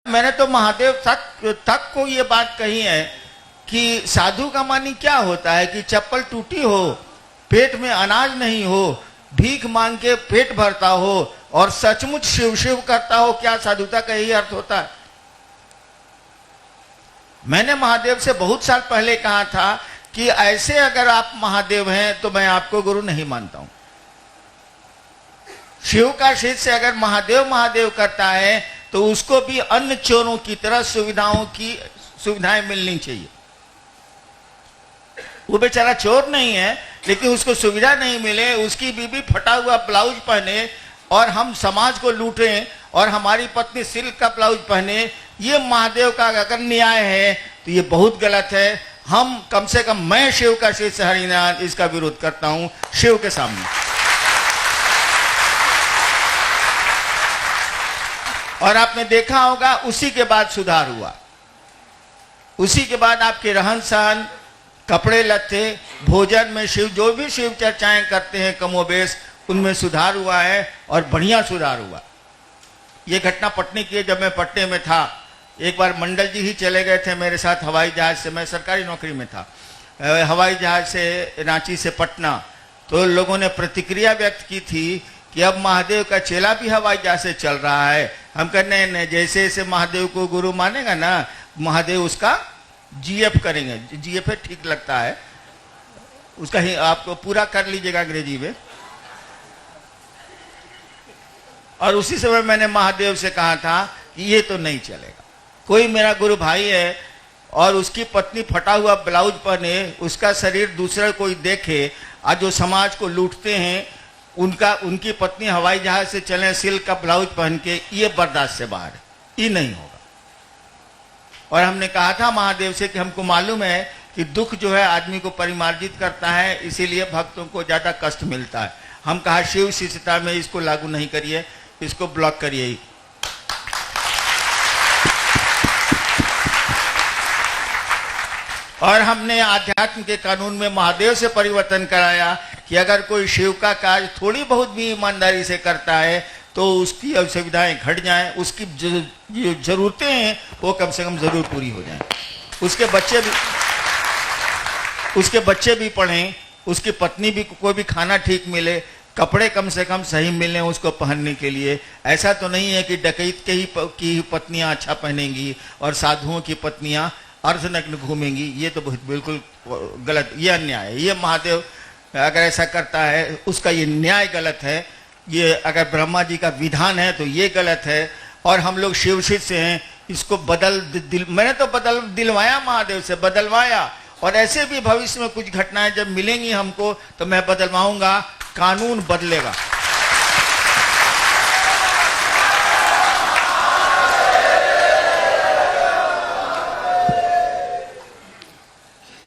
मैंने तो महादेव तक को ये बात कही है कि साधु का मानी क्या होता है कि चप्पल टूटी हो, पेट में अनाज नहीं हो, भीख मांग के पेट भरता हो और सचमुच शिव शिव करता हो। क्या साधुता का यही अर्थ होता है? मैंने महादेव से बहुत साल पहले कहा था कि ऐसे अगर आप महादेव हैं तो मैं आपको गुरु नहीं मानता हूं। शिव का शिष्य अगर महादेव महादेव करता है तो उसको भी अन्य चोरों की तरह सुविधाएं मिलनी चाहिए। वो बेचारा चोर नहीं है, लेकिन उसको सुविधा नहीं मिले, उसकी बीबी फटा हुआ ब्लाउज पहने और हम समाज को लूटें और हमारी पत्नी सिल्क का ब्लाउज पहने, ये महादेव का अगर न्याय है तो ये बहुत गलत है। हम कम से कम, मैं शिव का शिष्य हरिनाथ, इसका विरोध करता हूं शिव के सामने। और आपने देखा होगा उसी के बाद सुधार हुआ, उसी के बाद आपके रहन सहन, कपड़े लत्ते, भोजन में शिव जो भी शिव चर्चाएं करते हैं कमोबेश, उनमें सुधार हुआ है और बढ़िया सुधार हुआ। ये घटना पटने की है। जब मैं पटने में था, एक बार मंडल जी ही चले गए थे मेरे साथ हवाई जहाज से, मैं सरकारी नौकरी में था, हवाई जहाज से रांची से पटना। तो लोगों ने प्रतिक्रिया व्यक्त की थी कि अब महादेव का चेला भी हवाई जहाज से चल रहा है। हम कहने नहीं, जैसे जैसे महादेव को गुरु मानेगा ना, महादेव उसका जीएफ करेंगे। जीएफ ठीक लगता है, उसका ही आपको पूरा कर लीजिएगा अंग्रेजी में। और उसी समय मैंने महादेव से कहा था कि ये तो नहीं चलेगा। कोई मेरा गुरु भाई है और उसकी पत्नी फटा हुआ ब्लाउज पहने, उसका शरीर दूसरा कोई देखे, आज जो समाज को लूटते हैं उनकी पत्नी हवाई जहाज से चले सिल्क का ब्लाउज पहन के, ये बर्दाश्त से बाहर है, ये नहीं होगा। और हमने कहा था महादेव से कि हमको मालूम है कि दुख जो है आदमी को परिमार्जित करता है, इसीलिए भक्तों को ज्यादा कष्ट मिलता है। हम कहा शिव शिष्यता में इसको लागू नहीं करिए, इसको ब्लॉक करिए। और हमने आध्यात्म के कानून में महादेव से परिवर्तन कराया कि अगर कोई शिव का कार्य थोड़ी बहुत भी ईमानदारी से करता है तो उसकी असुविधाएं घट जाएं, उसकी जो जरूरतें हैं वो कम से कम जरूर पूरी हो जाएं, उसके बच्चे भी पढ़ें, उसकी पत्नी भी को भी खाना ठीक मिले, कपड़े कम से कम सही मिले उसको पहनने के लिए। ऐसा तो नहीं है कि डकैत की पत्नियां अच्छा पहनेंगी और साधुओं की पत्नियां अर्धनग्न घूमेंगी। ये तो बिल्कुल गलत, ये अन्याय है। ये महादेव अगर ऐसा करता है उसका ये न्याय गलत है। ये अगर ब्रह्मा जी का विधान है तो ये गलत है। और हम लोग शिव शिष्य हैं, इसको मैंने तो दिलवाया महादेव से, बदलवाया। और ऐसे भी भविष्य में कुछ घटनाएं जब मिलेंगी हमको तो मैं बदलवाऊंगा, कानून बदलेगा।